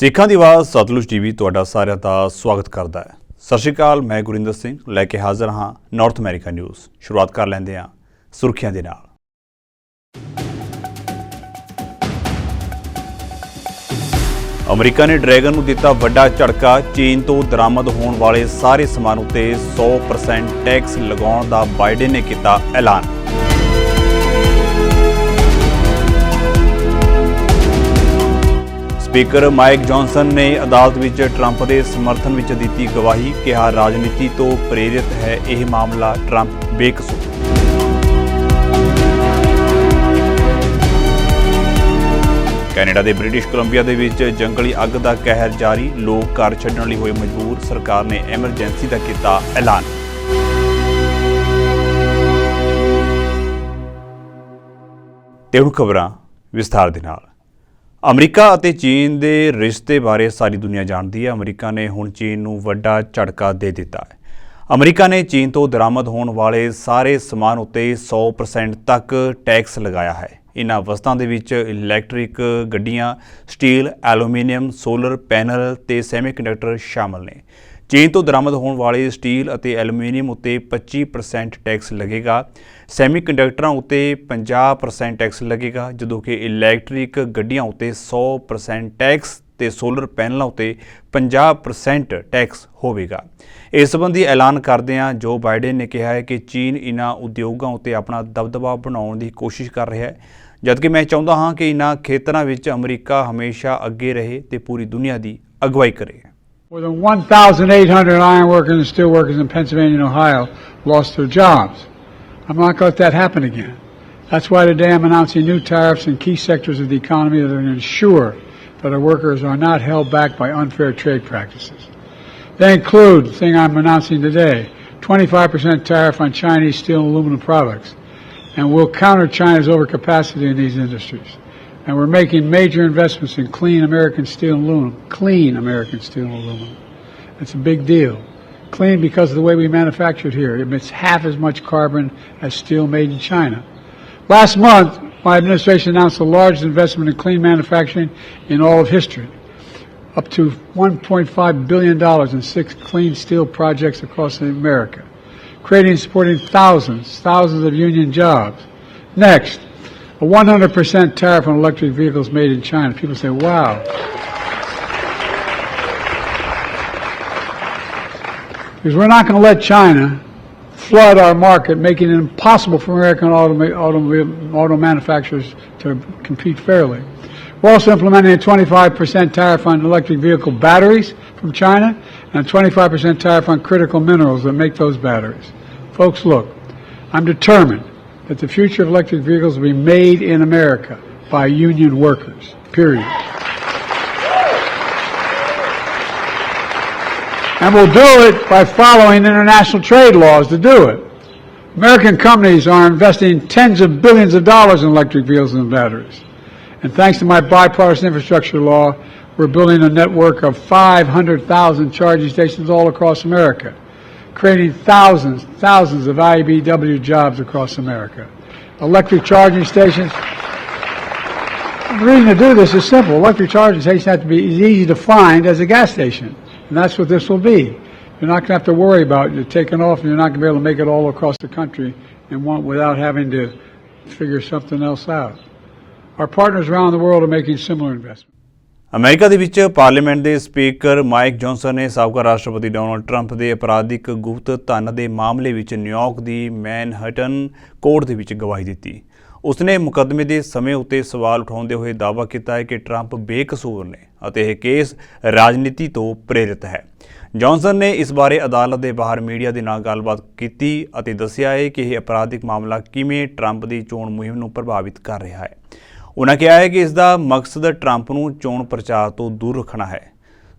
ਸਿੱਖਾਂ ਦੀ ਆਵਾਜ਼ ਸਤਲੁਜ ਟੀਵੀ ਤੁਹਾਡਾ ਸਾਰਿਆਂ ਦਾ ਸਵਾਗਤ ਕਰਦਾ ਹੈ। ਸਤਿ ਸ਼੍ਰੀ ਅਕਾਲ, ਮੈਂ ਗੁਰਿੰਦਰ ਸਿੰਘ ਲੈ ਕੇ ਹਾਜ਼ਰ ਹਾਂ ਨਾਰਥ ਅਮਰੀਕਾ ਨਿਊਜ਼। ਸ਼ੁਰੂਆਤ ਕਰ ਲੈਂਦੇ ਹਾਂ ਸੁਰਖੀਆਂ ਦੇ ਨਾਲ। ਅਮਰੀਕਾ ਨੇ ਡਰੈਗਨ ਨੂੰ ਦਿੱਤਾ ਵੱਡਾ ਝਟਕਾ। ਚੀਨ ਤੋਂ ਦਰਾਮਦ ਹੋਣ ਵਾਲੇ ਸਾਰੇ ਸਮਾਨ ਉੱਤੇ 100% ਟੈਕਸ ਲਗਾਉਣ ਦਾ ਬਾਈਡਨ ਨੇ ਕੀਤਾ ਐਲਾਨ। ਸਪੀਕਰ ਮਾਈਕ ਜੌਨਸਨ ਨੇ ਅਦਾਲਤ ਵਿੱਚ ਟਰੰਪ ਦੇ ਸਮਰਥਨ ਵਿੱਚ ਦਿੱਤੀ ਗਵਾਹੀ। ਕਿਹਾ ਰਾਜਨੀਤੀ ਤੋਂ ਪ੍ਰੇਰਿਤ ਹੈ ਇਹ ਮਾਮਲਾ, ਟਰੰਪ ਬੇਕਸੂਰ। ਕੈਨੇਡਾ ਦੇ ਬ੍ਰਿਟਿਸ਼ ਕੋਲੰਬੀਆ ਦੇ ਵਿੱਚ ਜੰਗਲੀ ਅੱਗ ਦਾ ਕਹਿਰ ਜਾਰੀ। ਲੋਕ ਘਰ ਛੱਡਣ ਲਈ ਹੋਏ ਮਜਬੂਰ। ਸਰਕਾਰ ਨੇ ਐਮਰਜੈਂਸੀ ਦਾ ਕੀਤਾ ਐਲਾਨ। ਤੇ ਹੁਣ ਖਬਰਾਂ ਵਿਸਥਾਰ ਦੇ ਨਾਲ। ਅਮਰੀਕਾ ਅਤੇ ਚੀਨ ਦੇ ਰਿਸ਼ਤੇ ਬਾਰੇ ਸਾਰੀ ਦੁਨੀਆ ਜਾਣਦੀ ਹੈ। ਅਮਰੀਕਾ ਨੇ ਹੁਣ ਚੀਨ ਨੂੰ ਵੱਡਾ ਝਟਕਾ ਦੇ ਦਿੱਤਾ ਹੈ। ਅਮਰੀਕਾ ਨੇ ਚੀਨ ਤੋਂ ਦਰਾਮਦ ਹੋਣ ਵਾਲੇ ਸਾਰੇ ਸਮਾਨ ਉੱਤੇ 100% ਤੱਕ ਟੈਕਸ ਲਗਾਇਆ ਹੈ। ਇਨ੍ਹਾਂ ਵਸਤਾਂ ਦੇ ਵਿੱਚ ਇਲੈਕਟ੍ਰਿਕ ਗੱਡੀਆਂ, ਸਟੀਲ, ਐਲੂਮੀਨੀਅਮ, ਸੋਲਰ ਪੈਨਲ ਤੇ ਸੈਮੀਕੰਡਕਟਰ ਸ਼ਾਮਲ ਨੇ। ਚੀਨ ਤੋਂ ਦਰਾਮਦ ਹੋਣ ਵਾਲੇ ਸਟੀਲ ਅਤੇ ਐਲੂਮੀਨੀਅਮ ਉੱਤੇ 25% ਟੈਕਸ ਲੱਗੇਗਾ। ਸੈਮੀਕੰਡਕਟਰਾਂ ਉੱਤੇ 50% ਟੈਕਸ ਲੱਗੇਗਾ, ਜਦੋਂ ਕਿ ਇਲੈਕਟ੍ਰਿਕ ਗੱਡੀਆਂ ਉੱਤੇ 100% ਟੈਕਸ ਤੇ ਸੋਲਰ ਪੈਨਲਾਂ ਉੱਤੇ 50% ਟੈਕਸ ਹੋਵੇਗਾ। ਇਸ ਸੰਬੰਧੀ ਐਲਾਨ ਕਰਦਿਆਂ ਜੋ ਬਾਈਡਨ ਨੇ ਕਿਹਾ ਹੈ ਕਿ ਚੀਨ ਇਨ੍ਹਾਂ ਉਦਯੋਗਾਂ ਉੱਤੇ ਆਪਣਾ ਦਬਦਬਾ ਬਣਾਉਣ ਦੀ ਕੋਸ਼ਿਸ਼ ਕਰ ਰਿਹਾ ਹੈ, ਜਦਕਿ ਮੈਂ ਚਾਹੁੰਦਾ ਹਾਂ ਕਿ ਇਨ੍ਹਾਂ ਖੇਤਰਾਂ ਵਿੱਚ ਅਮਰੀਕਾ ਹਮੇਸ਼ਾ ਅੱਗੇ ਰਹੇ ਤੇ ਪੂਰੀ ਦੁਨੀਆ ਦੀ ਅਗਵਾਈ ਕਰੇ। More than 1,800 iron workers and steel workers in Pennsylvania and Ohio lost their jobs. I'm not going to let that happen again. That's why today I'm announcing new tariffs in key sectors of the economy that are going to ensure that our workers are not held back by unfair trade practices. They include the thing I'm announcing today, 25% tariff on Chinese steel and aluminum products, and we'll counter China's overcapacity in these industries. And we're making major investments in clean American steel and aluminum. Clean American steel and aluminum. It's a big deal. Clean because of the way we manufacture it here. It emits half as much carbon as steel made in China. Last month, my administration announced the largest investment in clean manufacturing in all of history, up to $1.5 billion in 6 clean steel projects across America, creating and supporting thousands of union jobs. Next, a 100% tariff on electric vehicles made in China. People say, wow. Because we're not going to let China flood our market, making it impossible for American auto manufacturers to compete fairly. We're also implementing a 25% tariff on electric vehicle batteries from China and a 25% tariff on critical minerals that make those batteries. Folks, look, I'm determined that the future of electric vehicles will be made in America by union workers, period. And we'll do it by following international trade laws to do it. American companies are investing tens of billions of dollars in electric vehicles and batteries. And thanks to my bipartisan infrastructure law, we're building a network of 500,000 charging stations all across America, creating thousands of IBW jobs across America. Electric charging stations. The reason to do this is simple. Electric charging stations have to be as easy to find as a gas station. And that's what this will be. You're not going to have to worry about it. You're taking off and you're not going to be able to make it all across the country and without having to figure something else out. Our partners around the world are making similar investments. America ਦੇ ਵਿੱਚ parliament ਦੇ speaker mic Johnson ਨੇ ਸਾਬਕਾ ਰਾਸ਼ਟਰਪਤੀ Donald Trump ਦੇ ਅਪਰਾਧਿਕ ਗੁਪਤ ਧਨ ਦੇ ਮਾਮਲੇ ਵਿੱਚ ਨਿਊਯਾਰਕ ਦੀ ਮੈਨਹਟਨ ਕੋਰਟ ਦੇ ਵਿੱਚ ਗਵਾਹੀ ਦਿੱਤੀ। ਉਸਨੇ ਮੁਕੱਦਮੇ ਦੇ ਸਮੇਂ ਉੱਤੇ ਸਵਾਲ ਉਠਾਉਂਦੇ ਹੋਏ ਦਾਅਵਾ ਕੀਤਾ ਹੈ ਕਿ ਟਰੰਪ ਬੇਕਸੂਰ ਨੇ ਅਤੇ ਇਹ ਕੇਸ ਰਾਜਨੀਤੀ ਤੋਂ ਪ੍ਰੇਰਿਤ ਹੈ। ਜੌਨਸਨ ਨੇ ਇਸ ਬਾਰੇ ਅਦਾਲਤ ਦੇ ਬਾਹਰ ਮੀਡੀਆ ਦੇ ਨਾਲ ਗੱਲਬਾਤ ਕੀਤੀ ਅਤੇ ਦੱਸਿਆ ਹੈ ਕਿ ਇਹ ਅਪਰਾਧਿਕ ਮਾਮਲਾ ਕਿਵੇਂ ਟਰੰਪ ਦੀ ਚੋਣ ਮੁਹਿੰਮ ਨੂੰ ਪ੍ਰਭਾਵਿਤ ਕਰ ਰਿਹਾ ਹੈ। ਉਨ੍ਹਾਂ ਕਿਹਾ ਹੈ ਕਿ ਇਸ ਦਾ ਮਕਸਦ ਟਰੰਪ ਨੂੰ ਚੋਣ ਪ੍ਰਚਾਰ ਤੋਂ ਦੂਰ ਰੱਖਣਾ ਹੈ।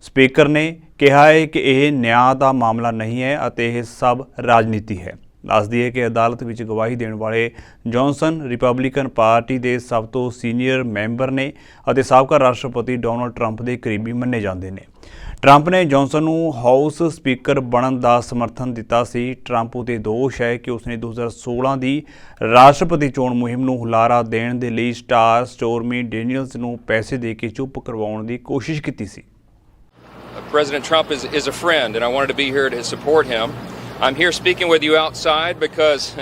ਸਪੀਕਰ ਨੇ ਕਿਹਾ ਹੈ ਕਿ ਇਹ ਨਿਆਂ ਦਾ ਮਾਮਲਾ ਨਹੀਂ ਹੈ ਅਤੇ ਇਹ ਸਭ ਰਾਜਨੀਤੀ ਹੈ। ਦੱਸਦੀ ਹੈ ਕਿ ਅਦਾਲਤ ਵਿੱਚ ਗਵਾਹੀ ਦੇਣ ਵਾਲੇ ਜੌਨਸਨ ਰਿਪਬਲਿਕਨ ਪਾਰਟੀ ਦੇ ਸਭ ਤੋਂ ਸੀਨੀਅਰ ਮੈਂਬਰ ਨੇ ਅਤੇ ਸਾਬਕਾ ਰਾਸ਼ਟਰਪਤੀ ਡੋਨਾਲਡ ਟਰੰਪ ਦੇ ਕਰੀਬੀ ਮੰਨੇ ਜਾਂਦੇ ਨੇ। ਟਰੰਪ ਨੇ ਜੌਨਸਨ ਨੂੰ ਹਾਊਸ ਸਪੀਕਰ ਬਣਨ ਦਾ ਸਮਰਥਨ ਦਿੱਤਾ ਸੀ। ਟਰੰਪ ਉਤੇ ਦੋਸ਼ ਹੈ ਕਿ ਉਸਨੇ 2016 ਦੀ ਰਾਸ਼ਟਰਪਤੀ ਚੋਣ ਮੁਹਿੰਮ ਨੂੰ ਹੁਲਾਰਾ ਦੇਣ ਦੇ ਲਈ ਸਟਾਰਮੀ ਡੈਨੀਅਲਸ ਨੂੰ ਪੈਸੇ ਦੇ ਕੇ ਚੁੱਪ ਕਰਵਾਉਣ ਦੀ ਕੋਸ਼ਿਸ਼ ਕੀਤੀ ਸੀ। President Trump is a friend, and I wanted to be here to support him. I'm here speaking with you outside because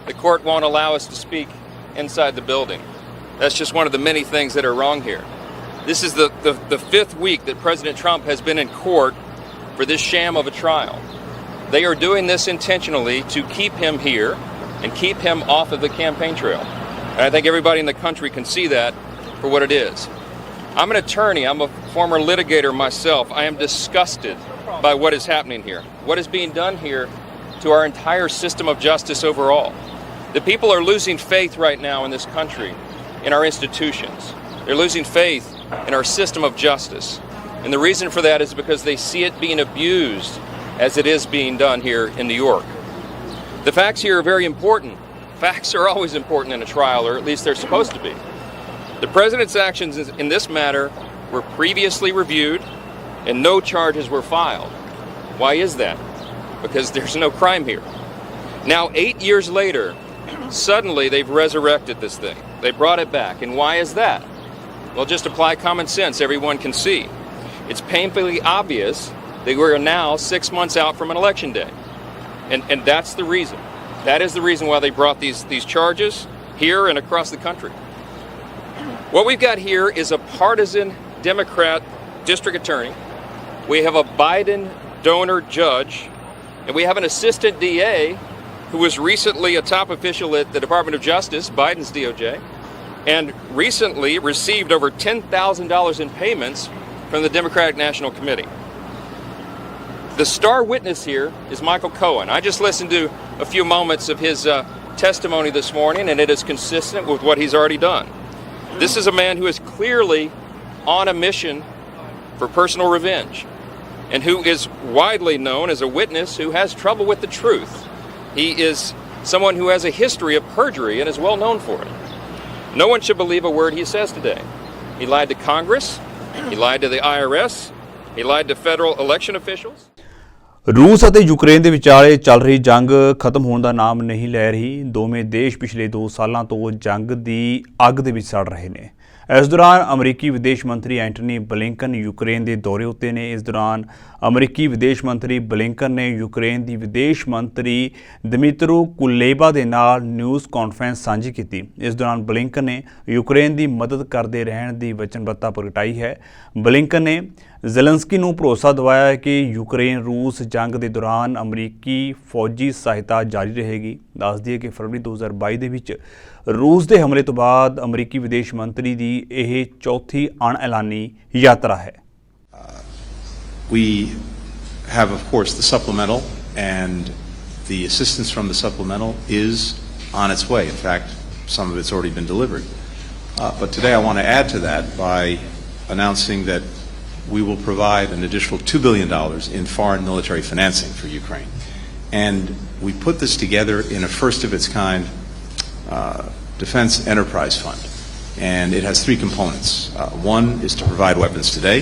the court won't allow us to speak inside the building. That's just one of the many things that are wrong here. This is the fifth week that President Trump has been in court for this sham of a trial. They are doing this intentionally to keep him here and keep him off of the campaign trail. And I think everybody in the country can see that for what it is. I'm an attorney. I'm a former litigator myself. I am disgusted by what is happening here, what is being done here to our entire system of justice overall. The people are losing faith right now in this country, in our institutions. They're losing faith in our system of justice. And the reason for that is because they see it being abused as it is being done here in New York. The facts here are very important. Facts are always important in a trial, or at least they're supposed to be. The president's actions in this matter were previously reviewed and no charges were filed. Why is that? Because there's no crime here. Now, 8 years later, suddenly they've resurrected this thing. They brought it back. And why is that? Well, just apply common sense. Everyone can see. It's painfully obvious that we're now 6 months out from an election day. And that's the reason. That is the reason why they brought these charges here and across the country. What we've got here is a partisan Democrat district attorney. We have a Biden donor judge. And we have an assistant DA who was recently a top official at the Department of Justice, Biden's DOJ, and recently received over $10,000 in payments from the Democratic National Committee. The star witness here is Michael Cohen. I just listened to a few moments of his testimony this morning, and it is consistent with what he's already done. This is a man who is clearly on a mission for personal revenge, and who is widely known as a witness who has trouble with the truth. He is someone who has a history of perjury and is well known for it. No one should believe a word he says today. He lied to Congress, he lied to the IRS, he lied to federal election officials. ਰੂਸ ਅਤੇ Ukraine ਦੇ ਵਿਚਾਲੇ ਚੱਲ ਰਹੀ ਜੰਗ ਖਤਮ ਹੋਣ ਦਾ ਨਾਮ ਨਹੀਂ ਲੈ ਰਹੀ। ਦੋਵੇਂ ਦੇਸ਼ ਪਿਛਲੇ 2 ਸਾਲਾਂ ਤੋਂ ਜੰਗ ਦੀ ਅੱਗ ਦੇ ਵਿੱਚ ਸੜ ਰਹੇ ਨੇ। ਇਸ ਦੌਰਾਨ ਅਮਰੀਕੀ ਵਿਦੇਸ਼ ਮੰਤਰੀ ਐਂਟਨੀ ਬਲਿੰਕਨ ਯੂਕਰੇਨ ਦੇ ਦੌਰੇ ਉੱਤੇ ਨੇ। ਇਸ ਦੌਰਾਨ ਅਮਰੀਕੀ ਵਿਦੇਸ਼ ਮੰਤਰੀ ਬਲਿੰਕਨ ਨੇ ਯੂਕਰੇਨ ਦੀ ਵਿਦੇਸ਼ ਮੰਤਰੀ ਦਮਿਤਰੋ ਕੁਲੇਬਾ ਦੇ ਨਾਲ ਨਿਊਜ਼ ਕਾਨਫਰੰਸ ਸਾਂਝੀ ਕੀਤੀ। ਇਸ ਦੌਰਾਨ ਬਲਿੰਕਨ ਨੇ ਯੂਕਰੇਨ ਦੀ ਮਦਦ ਕਰਦੇ ਰਹਿਣ ਦੀ ਵਚਨਬੱਧਤਾ ਪ੍ਰਗਟਾਈ ਹੈ। ਬਲਿੰਕਨ ਨੇ ਜ਼ੈਲੈਂਸਕੀ ਨੂੰ ਭਰੋਸਾ ਦਿਵਾਇਆ ਹੈ ਕਿ ਯੂਕਰੇਨ ਰੂਸ ਜੰਗ ਦੇ ਦੌਰਾਨ ਅਮਰੀਕੀ ਫੌਜੀ ਸਹਾਇਤਾ ਜਾਰੀ ਰਹੇਗੀ। ਦੱਸ ਦਈਏ ਕਿ ਫਰਵਰੀ 2022 ਦੇ ਵਿੱਚ ਰੂਸ ਦੇ ਹਮਲੇ ਤੋਂ ਬਾਅਦ ਅਮਰੀਕੀ ਵਿਦੇਸ਼ ਮੰਤਰੀ ਦੀ ਇਹ ਚੌਥੀ ਅਣਐਲਾਨੀ ਯਾਤਰਾ ਹੈ। We have, of course, the supplemental, and the assistance from the supplemental is on its way. In fact, some of it's already been delivered. But today I want to add to that by announcing that we will provide an additional $2 billion in foreign military financing for Ukraine. And we put this together in a first-of-its-kind defense enterprise fund. And it has 3 components. One is to provide weapons today.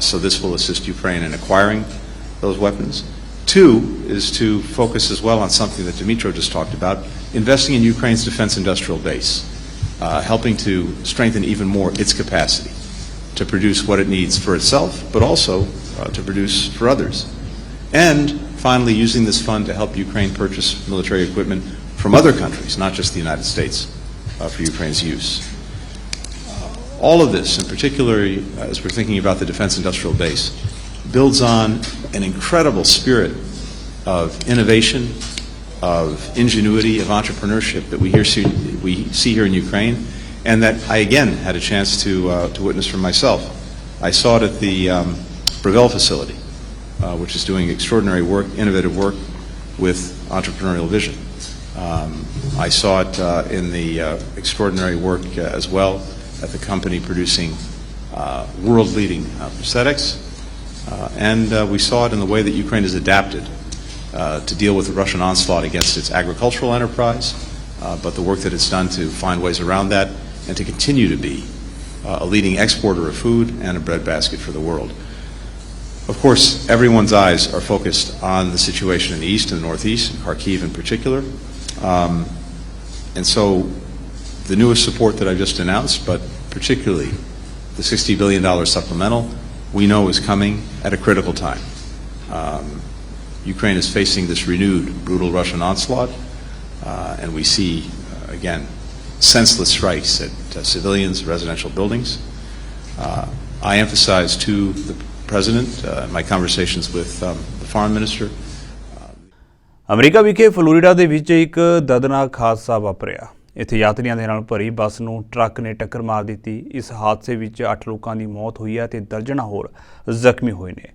So this will assist Ukraine in acquiring those weapons. 2 is to focus as well on something that Dmytro just talked about, investing in Ukraine's defense industrial base, helping to strengthen even more its capacity to produce what it needs for itself, but also to produce for others. And finally, using this fund to help Ukraine purchase military equipment from other countries, not just the United States, for Ukraine's use. All of this, and particularly as we're thinking about the defense industrial base, builds on an incredible spirit of innovation, of ingenuity, of entrepreneurship that we see here in Ukraine, and that I again had a chance to witness for myself. I saw it at the Breville facility, which is doing extraordinary work, innovative work with entrepreneurial vision. I saw it in the extraordinary work as well at the company producing world-leading prosthetics, and we saw it in the way that Ukraine has adapted to deal with the Russian onslaught against its agricultural enterprise, but the work that it's done to find ways around that and to continue to be a leading exporter of food and a breadbasket for the world. Of course, everyone's eyes are focused on the situation in the east and the northeast, Kharkiv in particular, and so the newest support that I've just announced, but particularly the $60 billion supplemental, we know is coming at a critical time. Ukraine is facing this renewed brutal Russian onslaught, and we see, again, senseless strikes at civilians, residential buildings. I emphasize to the President, in my conversations with the Foreign Minister, America ਵਿਖੇ Florida ਦੇ ਵਿੱਚ ਇੱਕ ਦਰਦਨਾਕ ਹਾਦਸਾ ਵਾਪਰਿਆ। ਇੱਥੇ ਯਾਤਰੀਆਂ ਦੇ ਨਾਲ ਭਰੀ ਬੱਸ ਨੂੰ ਟਰੱਕ ਨੇ ਟੱਕਰ ਮਾਰ ਦਿੱਤੀ। ਇਸ ਹਾਦਸੇ ਵਿੱਚ 8 ਲੋਕਾਂ ਦੀ ਮੌਤ ਹੋਈ ਹੈ ਤੇ ਦਰਜਨਾਂ ਹੋਰ ਜ਼ਖਮੀ ਹੋਏ ਨੇ।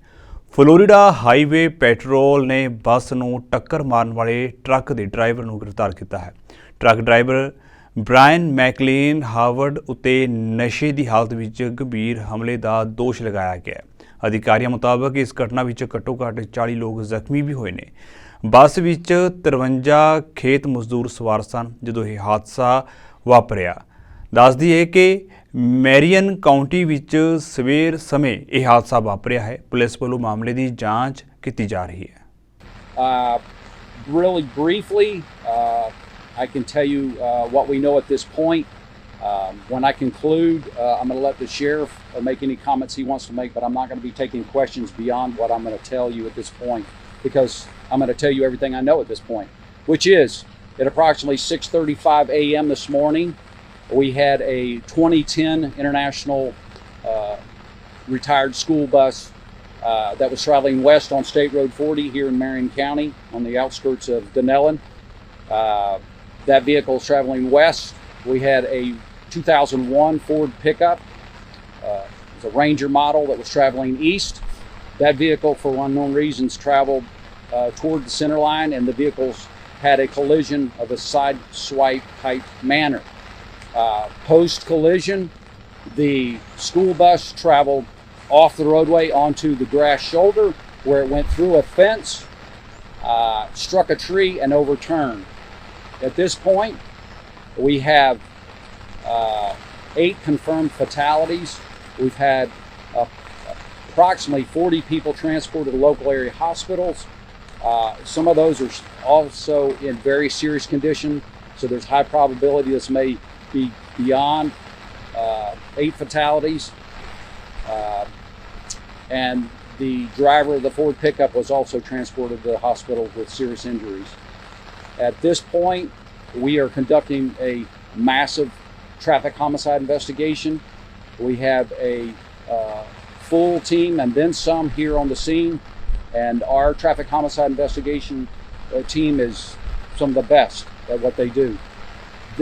ਫਲੋਰੀਡਾ ਹਾਈਵੇ ਪੈਟਰੋਲ ਨੇ ਬੱਸ ਨੂੰ ਟੱਕਰ ਮਾਰਨ ਵਾਲੇ ਟਰੱਕ ਦੇ ਡਰਾਈਵਰ ਨੂੰ ਗ੍ਰਿਫਤਾਰ ਕੀਤਾ ਹੈ। ਟਰੱਕ ਡਰਾਈਵਰ ਬ੍ਰਾਇਨ ਮੈਕਲੀਨ ਹਾਵਰਡ ਉੱਤੇ ਨਸ਼ੇ ਦੀ ਹਾਲਤ ਵਿੱਚ ਗੰਭੀਰ ਹਮਲੇ ਦਾ ਦੋਸ਼ ਲਗਾਇਆ ਗਿਆ ਹੈ। ਅਧਿਕਾਰੀਆਂ ਮੁਤਾਬਕ ਇਸ ਘਟਨਾ ਵਿੱਚ ਘੱਟੋ-ਘੱਟ 40 ਲੋਕ ਜ਼ਖਮੀ ਵੀ ਹੋਏ ਨੇ। ਬੱਸ ਵਿੱਚ 53 ਖੇਤ ਮਜ਼ਦੂਰ ਸਵਾਰ ਸਨ ਜਦੋਂ ਇਹ ਹਾਦਸਾ ਵਾਪਰਿਆ। ਦੱਸ ਦਈਏ ਕਿ ਮੈਰੀਅਨ ਕਾਉਂਟੀ ਵਿੱਚ ਸਵੇਰ ਸਮੇਂ ਇਹ ਹਾਦਸਾ ਵਾਪਰਿਆ ਹੈ। ਪੁਲਿਸ ਵੱਲੋਂ ਮਾਮਲੇ ਦੀ ਜਾਂਚ ਕੀਤੀ ਜਾ ਰਹੀ ਹੈ। Really briefly, I can tell you what we know at this point. When I conclude, I'm going to let the sheriff make any comments he wants to make, but I'm not going to be taking questions beyond what I'm going to tell you at this point, because I'm going to tell you everything I know at this point, which is at approximately 6:35 a.m. this morning, we had a 2010 International retired school bus that was traveling west on State Road 40 here in Marion County on the outskirts of Dunellen. That vehicle is traveling west. We had a 2001 Ford pickup. It's a Ranger model that was traveling east. That vehicle, for unknown reasons, traveled toward the center line, and the vehicles had a collision of a side swipe type manner. Post collision, the school bus traveled off the roadway onto the grass shoulder, where it went through a fence, struck a tree, and overturned. At this point, we have 8 confirmed fatalities. We've had approximately 40 people transported to local area hospitals. Some of those are also in very serious condition, so there's high probability this may be beyond 8 fatalities. And the driver of the Ford pickup was also transported to the hospital with serious injuries. At this point, we are conducting a massive traffic homicide investigation. We have a full team and then some here on the scene, and our traffic homicide investigation team is some of the best at what they do.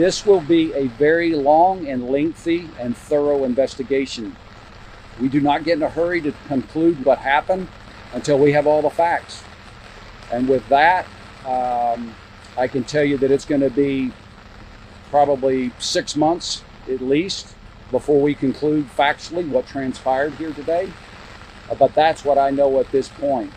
This will be a very long and lengthy and thorough investigation. We do not get in a hurry to conclude what happened until we have all the facts. And with that, I can tell you that it's going to be probably 6 months at least before we conclude factually what transpired here today. But that's what I know at this point.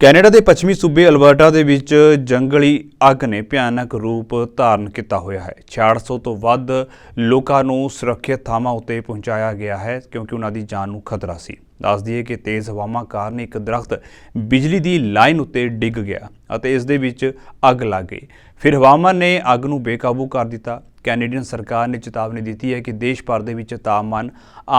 Canada ਦੇ ਪੱਛਮੀ ਸੂਬੇ Alberta ਦੇ ਵਿੱਚ ਜੰਗਲੀ ਅੱਗ ਨੇ ਭਿਆਨਕ ਰੂਪ ਧਾਰਨ ਕੀਤਾ ਹੋਇਆ ਹੈ। 600 ਤੋਂ ਵੱਧ ਲੋਕਾਂ ਨੂੰ ਸੁਰੱਖਿਅਤ ਥਾਵਾਂ ਉੱਤੇ ਪਹੁੰਚਾਇਆ ਗਿਆ ਹੈ ਕਿਉਂਕਿ ਉਹਨਾਂ ਦੀ ਜਾਨ ਨੂੰ ਖਤਰਾ ਸੀ। ਦੱਸ ਦਈਏ ਕਿ ਤੇਜ਼ ਹਵਾਵਾਂ ਕਾਰਨ ਇੱਕ ਦਰਖਤ ਬਿਜਲੀ ਦੀ ਲਾਈਨ ਉੱਤੇ ਡਿੱਗ ਗਿਆ ਅਤੇ ਇਸ ਦੇ ਵਿੱਚ ਅੱਗ ਲੱਗ ਗਈ। ਫਿਰ ਹਵਾਮਾਨ ਨੇ ਅੱਗ ਨੂੰ ਬੇਕਾਬੂ ਕਰ ਦਿੱਤਾ। ਕੈਨੇਡੀਅਨ ਸਰਕਾਰ ਨੇ ਚੇਤਾਵਨੀ ਦਿੱਤੀ ਹੈ ਕਿ ਦੇਸ਼ ਭਰ ਦੇ ਵਿੱਚ ਤਾਪਮਾਨ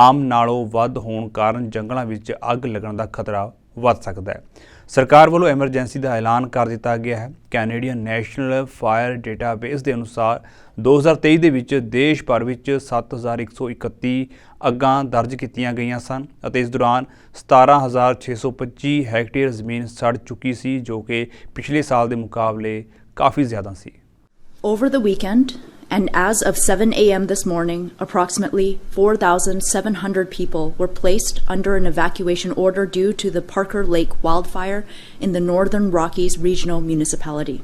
ਆਮ ਨਾਲੋਂ ਵੱਧ ਹੋਣ ਕਾਰਨ ਜੰਗਲਾਂ ਵਿੱਚ ਅੱਗ ਲੱਗਣ ਦਾ ਖਤਰਾ ਵੱਧ ਸਕਦਾ ਹੈ। ਸਰਕਾਰ ਵੱਲੋਂ ਐਮਰਜੈਂਸੀ ਦਾ ਐਲਾਨ ਕਰ ਦਿੱਤਾ ਗਿਆ ਹੈ। ਕੈਨੇਡੀਅਨ ਨੈਸ਼ਨਲ ਫਾਇਰ ਡੇਟਾਬੇਸ ਦੇ ਅਨੁਸਾਰ 2023 ਦੇ ਵਿੱਚ ਦੇਸ਼ ਭਰ ਵਿੱਚ 7131 ਅੱਗਾਂ ਦਰਜ ਕੀਤੀਆਂ ਗਈਆਂ ਸਨ ਅਤੇ ਇਸ ਦੌਰਾਨ 17625 ਹੈਕਟੇਅਰ ਜ਼ਮੀਨ ਸੜ ਚੁੱਕੀ ਸੀ ਜੋ ਕਿ ਪਿਛਲੇ ਸਾਲ ਦੇ ਮੁਕਾਬਲੇ ਕਾਫੀ ਜ਼ਿਆਦਾ ਸੀ। Over the weekend, and as of 7 a.m. this morning, approximately 4,700 people were placed under an evacuation order due to the Parker Lake wildfire in the Northern Rockies Regional Municipality.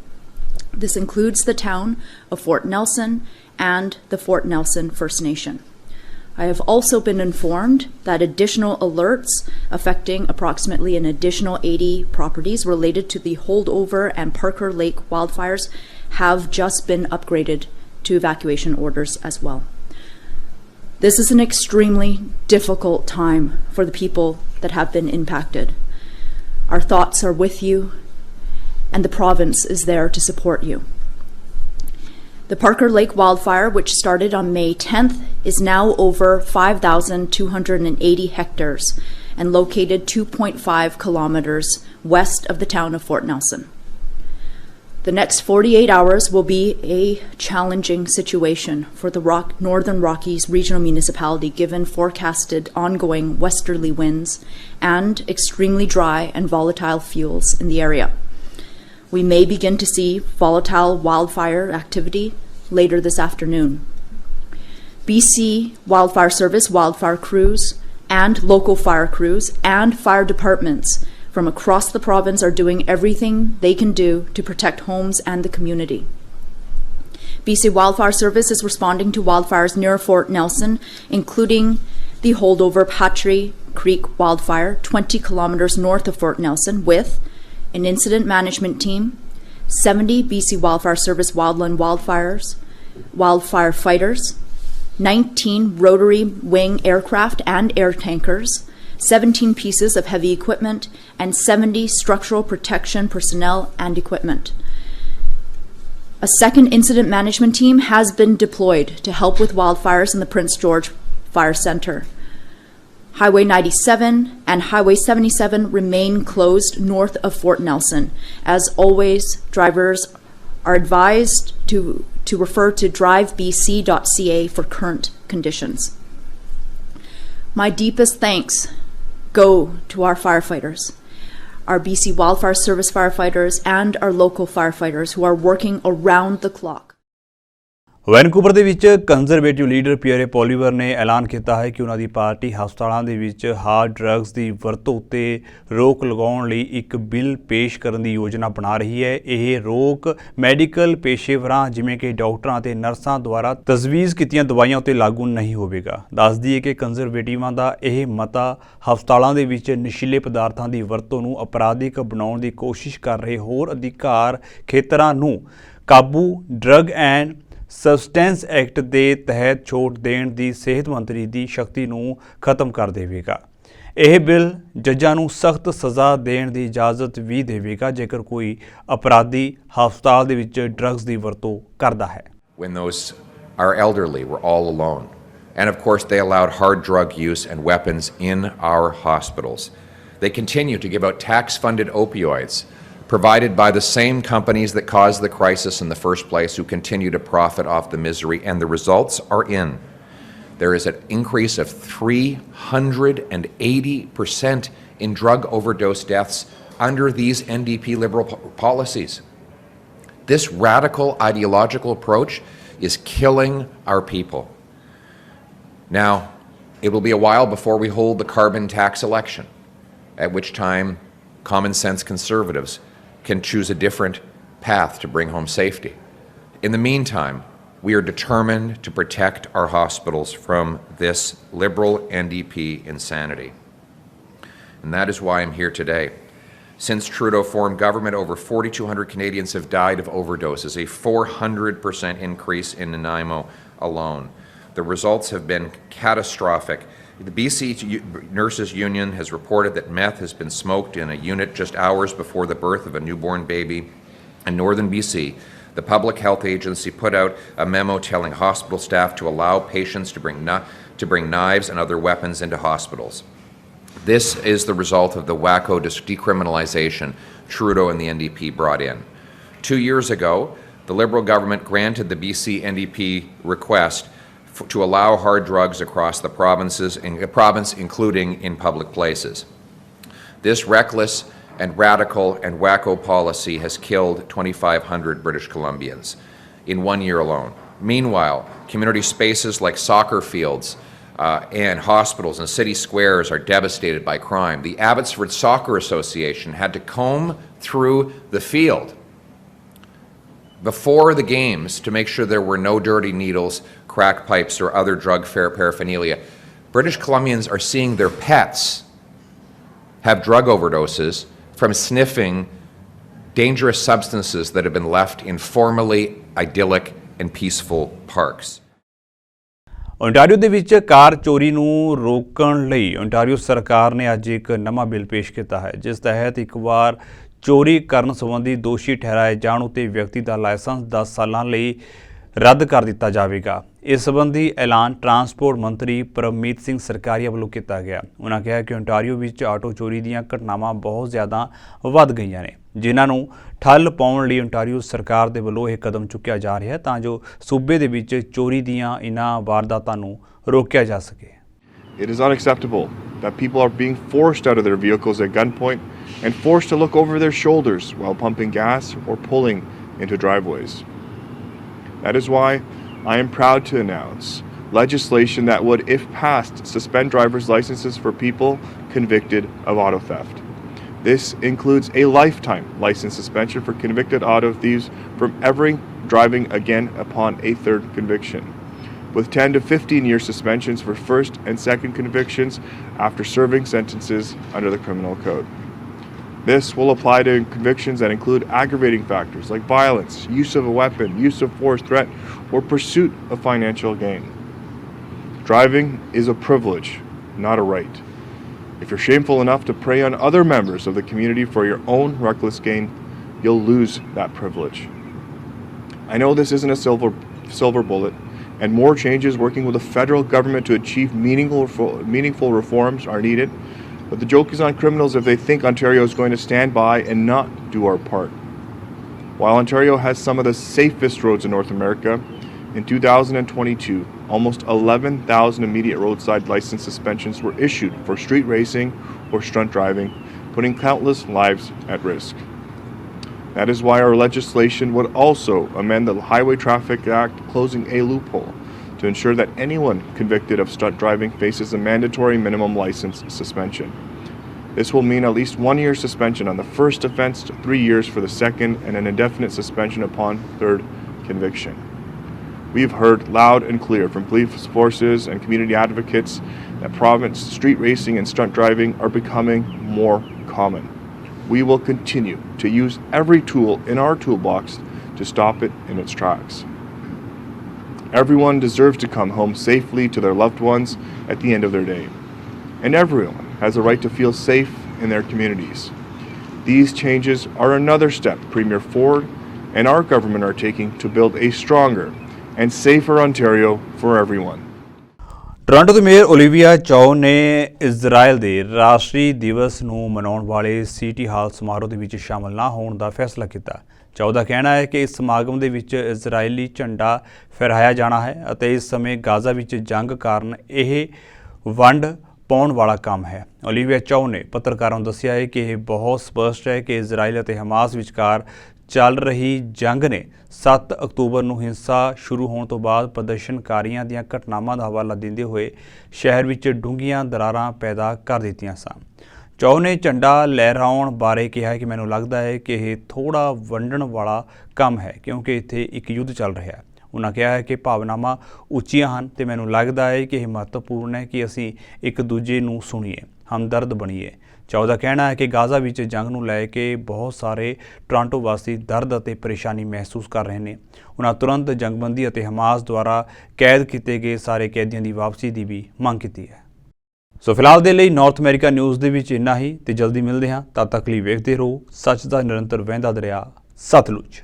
This includes the town of Fort Nelson and the Fort Nelson First Nation. I have also been informed that additional alerts affecting approximately an additional 80 properties related to the holdover and Parker Lake wildfires have just been upgraded to evacuation orders as well. This is an extremely difficult time for the people that have been impacted. Our thoughts are with you, and the province is there to support you. The Parker Lake wildfire, which started on May 10th, is now over 5,280 hectares and located 2.5 kilometers west of the town of Fort Nelson. The next 48 hours will be a challenging situation for the Northern Rockies Regional Municipality given forecasted ongoing westerly winds and extremely dry and volatile fuels in the area. We may begin to see volatile wildfire activity later this afternoon. BC Wildfire Service wildfire crews and local fire crews and fire departments from across the province are doing everything they can do to protect homes and the community. BC Wildfire Service is responding to wildfires near Fort Nelson, including the holdover Patry Creek wildfire 20 kilometers north of Fort Nelson, with an incident management team, 70 BC Wildfire Service wildland wildfire fighters, 19 rotary wing aircraft and air tankers, 17 pieces of heavy equipment, and 70 structural protection personnel and equipment. A second incident management team has been deployed to help with wildfires in the Prince George Fire Center. Highway 97 and Highway 77 remain closed north of Fort Nelson. As always, drivers are advised to refer to drivebc.ca for current conditions. My deepest thanks go to our firefighters, our BC Wildfire Service firefighters, and our local firefighters who are working around the clock. Vancouver ਦੇ ਵਿੱਚ conservative leader Pierre Poilievre ਨੇ ਐਲਾਨ ਕੀਤਾ ਹੈ ਕਿ ਉਹਨਾਂ ਦੀ party ਹਸਪਤਾਲਾਂ ਦੇ ਵਿੱਚ ਹਾਰਡ ਡਰੱਗਸ ਦੀ ਵਰਤੋਂ ਉੱਤੇ ਰੋਕ ਲਗਾਉਣ ਲਈ ਇੱਕ ਬਿੱਲ ਪੇਸ਼ ਕਰਨ ਦੀ ਯੋਜਨਾ ਬਣਾ ਰਹੀ ਹੈ। ਇਹ ਰੋਕ ਮੈਡੀਕਲ ਪੇਸ਼ੇਵਰਾਂ ਜਿਵੇਂ ਕਿ ਡਾਕਟਰਾਂ ਅਤੇ ਨਰਸਾਂ ਦੁਆਰਾ ਤਜਵੀਜ਼ ਕੀਤੀਆਂ ਦਵਾਈਆਂ ਉੱਤੇ ਲਾਗੂ ਨਹੀਂ ਹੋਵੇਗਾ। ਦੱਸ ਦਈਏ ਕਿ ਕੰਜ਼ਰਵੇਟਿਵਾਂ ਦਾ ਇਹ ਮਤਾ ਹਸਪਤਾਲਾਂ ਦੇ ਵਿੱਚ ਨਸ਼ੀਲੇ ਪਦਾਰਥਾਂ ਦੀ ਵਰਤੋਂ ਨੂੰ ਅਪਰਾਧਿਕ ਬਣਾਉਣ ਦੀ ਕੋਸ਼ਿਸ਼ ਕਰ ਰਹੇ ਹੋਰ ਅਧਿਕਾਰ ਖੇਤਰਾਂ ਨੂੰ ਕਾਬੂ ਡਰੱਗ ਐਂਡ ਸਬਸਟੈਂਸ ਐਕਟ ਦੇ ਤਹਿਤ ਛੋਟ ਦੇਣ ਦੀ ਸਿਹਤ ਮੰਤਰੀ ਦੀ ਸ਼ਕਤੀ ਨੂੰ ਖਤਮ ਕਰ ਦੇਵੇਗਾ। ਇਹ ਬਿੱਲ ਜੱਜਾਂ ਨੂੰ ਸਖਤ ਸਜ਼ਾ ਦੇਣ ਦੀ ਇਜਾਜ਼ਤ ਵੀ ਦੇਵੇਗਾ ਜੇਕਰ ਕੋਈ ਅਪਰਾਧੀ ਹਸਪਤਾਲ ਦੇ ਵਿੱਚ ਡਰੱਗਸ ਦੀ ਵਰਤੋਂ ਕਰਦਾ ਹੈ। When those are elderly, were all alone. And of course they allowed hard drug use and weapons in our hospitals. They continue to give out tax-funded opioids provided by the same companies that caused the crisis in the first place, who continue to profit off the misery, and the results are in. There is an increase of 380% in drug overdose deaths under these NDP Liberal policies. This radical ideological approach is killing our people. Now, it will be a while before we hold the carbon tax election, at which time common sense conservatives can choose a different path to bring home safety. In the meantime, we are determined to protect our hospitals from this Liberal NDP insanity. And that is why I'm here today. Since Trudeau formed government, over 4,200 Canadians have died of overdoses, a 400% increase in Nanaimo alone. The results have been catastrophic. The BC Nurses Union has reported that meth has been smoked in a unit just hours before the birth of a newborn baby. In northern BC, the Public Health Agency put out a memo telling hospital staff to allow patients to bring knives and other weapons into hospitals. This is the result of the wacko decriminalization Trudeau and the NDP brought in. 2 years ago, the Liberal government granted the BC NDP request to allow hard drugs across the province, including in public places. This reckless and radical and wacko policy has killed 2,500 British Columbians in 1 year alone. Meanwhile, community spaces like soccer fields and hospitals and city squares are devastated by crime. The Abbotsford Soccer Association had to comb through the field before the games to make sure there were no dirty needles, crack pipes, or other drug paraphernalia. British Columbians are seeing their pets have drug overdoses from sniffing dangerous substances that have been left in formerly idyllic and peaceful parks. Ontario ਦੇ ਵਿੱਚ ਕਾਰ ਚੋਰੀ ਨੂੰ ਰੋਕਣ ਲਈ Ontario ਸਰਕਾਰ ਨੇ ਅੱਜ ਇੱਕ ਨਵਾਂ ਬਿੱਲ ਪੇਸ਼ ਕੀਤਾ ਹੈ, ਜਿਸ ਤਹਿਤ ਇੱਕ ਵਾਰ ਚੋਰੀ ਕਰਨ ਸੰਬੰਧੀ ਦੋਸ਼ੀ ਠਹਿਰਾਏ ਜਾਣ ਉਤੇ ਵਿਅਕਤੀ ਦਾ ਲਾਇਸੈਂਸ 10 ਸਾਲਾਂ ਲਈ ਰੱਦ ਕਰ ਦਿੱਤਾ ਜਾਵੇਗਾ। इस संबंधी ऐलान ट्रांसपोर्ट मंत्री परममीत सिंह सरकारिया ਵੱਲੋਂ ਕੀਤਾ ਗਿਆ। ਉਹਨਾਂ ਕਿਹਾ ਕਿ ਓਨਟਾਰੀਓ ਵਿੱਚ ਆਟੋ ਚੋਰੀ ਦੀਆਂ ਘਟਨਾਵਾਂ ਬਹੁਤ ਜ਼ਿਆਦਾ ਵੱਧ ਗਈਆਂ ਨੇ, ਜਿਨ੍ਹਾਂ ਨੂੰ ਠੱਲ ਪਾਉਣ ਲਈ ਓਨਟਾਰੀਓ ਸਰਕਾਰ ਦੇ ਵੱਲੋਂ ਇਹ ਕਦਮ ਚੁੱਕਿਆ ਜਾ ਰਿਹਾ ਹੈ ਤਾਂ ਜੋ ਸੂਬੇ ਦੇ ਵਿੱਚ ਚੋਰੀ ਦੀਆਂ ਇਨ੍ਹਾਂ ਵਾਰਦਾਤਾਂ ਨੂੰ ਰੋਕਿਆ ਜਾ ਸਕੇ। It is unacceptable that people are being forced out of their vehicles at gunpoint and forced to look over their shoulders while pumping gas or pulling into driveways. That is why I am proud to announce legislation that would, if passed, suspend driver's licenses for people convicted of auto theft. This includes a lifetime license suspension for convicted auto thieves from ever driving again upon a third conviction, with 10 to 15-year suspensions for first and second convictions after serving sentences under the criminal code. This will apply to convictions that include aggravating factors like violence, use of a weapon, use of force, threat, or pursuit of financial gain. Driving is a privilege, not a right. If you're shameful enough to prey on other members of the community for your own reckless gain, you'll lose that privilege. I know this isn't a silver bullet, and more changes working with the federal government to achieve meaningful reforms are needed. But the joke is on criminals if they think Ontario is going to stand by and not do our part. While Ontario has some of the safest roads in North America, in 2022, almost 11,000 immediate roadside license suspensions were issued for street racing or stunt driving, putting countless lives at risk. That is why our legislation would also amend the Highway Traffic Act, closing a loophole to ensure that anyone convicted of stunt driving faces a mandatory minimum license suspension. This will mean at least 1 year suspension on the first offense, 3 years for the second, and an indefinite suspension upon third conviction. We've heard loud and clear from police forces and community advocates that province street racing and stunt driving are becoming more common. We will continue to use every tool in our toolbox to stop it in its tracks. Everyone deserves to come home safely to their loved ones at the end of their day. And everyone has a right to feel safe in their communities. These changes are another step Premier Ford and our government are taking to build a stronger and safer Ontario for everyone. Toronto ਦੇ mayor Olivia ਚਾਓ ਨੇ Israel ਦੇ ਰਾਸ਼ਟਰੀ ਦਿਵਸ ਨੂੰ ਮਨਾਉਣ ਵਾਲੇ city ਹਾਲ ਸਮਾਰੋਹ ਦੇ ਵਿੱਚ ਸ਼ਾਮਲ ਨਾ ਹੋਣ ਦਾ ਫੈਸਲਾ ਕੀਤਾ। ਚਾਓ ਦਾ ਕਹਿਣਾ ਹੈ ਕਿ ਇਸ ਸਮਾਗਮ ਦੇ ਵਿੱਚ ਇਜ਼ਰਾਈਲੀ ਝੰਡਾ ਫਹਿਰਾਇਆ ਜਾਣਾ ਹੈ ਅਤੇ ਇਸ ਸਮੇਂ ਗਾਜ਼ਾ ਵਿੱਚ ਜੰਗ ਕਾਰਨ ਇਹ ਵੰਡ ਪਾਉਣ ਵਾਲਾ ਕੰਮ ਹੈ। ਓਲੀਵੀਆ ਚਾਓ ਨੇ ਪੱਤਰਕਾਰਾਂ ਨੂੰ ਦੱਸਿਆ ਹੈ ਕਿ ਇਹ ਬਹੁਤ ਸਪਸ਼ਟ ਹੈ ਕਿ ਇਜ਼ਰਾਈਲ ਅਤੇ ਹਮਾਸ ਵਿਚਕਾਰ ਚੱਲ ਰਹੀ ਜੰਗ ਨੇ 7 ਅਕਤੂਬਰ ਨੂੰ ਹਿੰਸਾ ਸ਼ੁਰੂ ਹੋਣ ਤੋਂ ਬਾਅਦ ਪ੍ਰਦਰਸ਼ਨਕਾਰੀਆਂ ਦੀਆਂ ਘਟਨਾਵਾਂ ਦਾ ਹਵਾਲਾ ਦਿੰਦੇ ਹੋਏ ਸ਼ਹਿਰ ਵਿੱਚ ਡੂੰਘੀਆਂ ਦਰਾਰਾਂ ਪੈਦਾ ਕਰ ਦਿੱਤੀਆਂ ਸਨ। ਚਾਓ ਨੇ ਝੰਡਾ ਲਹਿਰਾਉਣ ਬਾਰੇ ਕਿਹਾ ਕਿ ਮੈਨੂੰ ਲੱਗਦਾ ਹੈ ਕਿ ਇਹ ਥੋੜ੍ਹਾ ਵੰਡਣ ਵਾਲਾ ਕੰਮ ਹੈ ਕਿਉਂਕਿ ਇੱਥੇ ਇੱਕ ਯੁੱਧ ਚੱਲ ਰਿਹਾ ਹੈ। ਉਹਨਾਂ ਕਿਹਾ ਹੈ ਕਿ ਭਾਵਨਾਵਾਂ ਉੱਚੀਆਂ ਹਨ ਅਤੇ ਮੈਨੂੰ ਲੱਗਦਾ ਹੈ ਕਿ ਇਹ ਮਹੱਤਵਪੂਰਨ ਹੈ ਕਿ ਅਸੀਂ ਇੱਕ ਦੂਜੇ ਨੂੰ ਸੁਣੀਏ, ਹਮਦਰਦ ਬਣੀਏ। ਚਾਓ ਦਾ ਕਹਿਣਾ ਹੈ ਕਿ ਗਾਜ਼ਾ ਵਿੱਚ ਜੰਗ ਨੂੰ ਲੈ ਕੇ ਬਹੁਤ ਸਾਰੇ ਟੋਰਾਂਟੋ ਵਾਸੀ ਦਰਦ ਅਤੇ ਪਰੇਸ਼ਾਨੀ ਮਹਿਸੂਸ ਕਰ ਰਹੇ ਨੇ। ਉਹਨਾਂ ਤੁਰੰਤ ਜੰਗਬੰਦੀ ਅਤੇ ਹਮਾਸ ਦੁਆਰਾ ਕੈਦ ਕੀਤੇ ਗਏ ਸਾਰੇ ਕੈਦੀਆਂ ਦੀ ਵਾਪਸੀ ਦੀ ਵੀ ਮੰਗ ਕੀਤੀ ਹੈ। ਸੋ ਫਿਲਹਾਲ ਦੇ ਲਈ ਨਾਰਥ ਅਮਰੀਕਾ ਨਿਊਜ਼ ਦੇ ਵਿੱਚ ਇੰਨਾ ਹੀ ਤੇ ਜਲਦੀ ਮਿਲਦੇ ਹਾਂ। ਤਦ ਤੱਕ ਲਈ ਵੇਖਦੇ ਰਹੋ ਸੱਚ ਦਾ ਨਿਰੰਤਰ ਵਹਿੰਦਾ ਦਰਿਆ ਸਤਲੁਜ।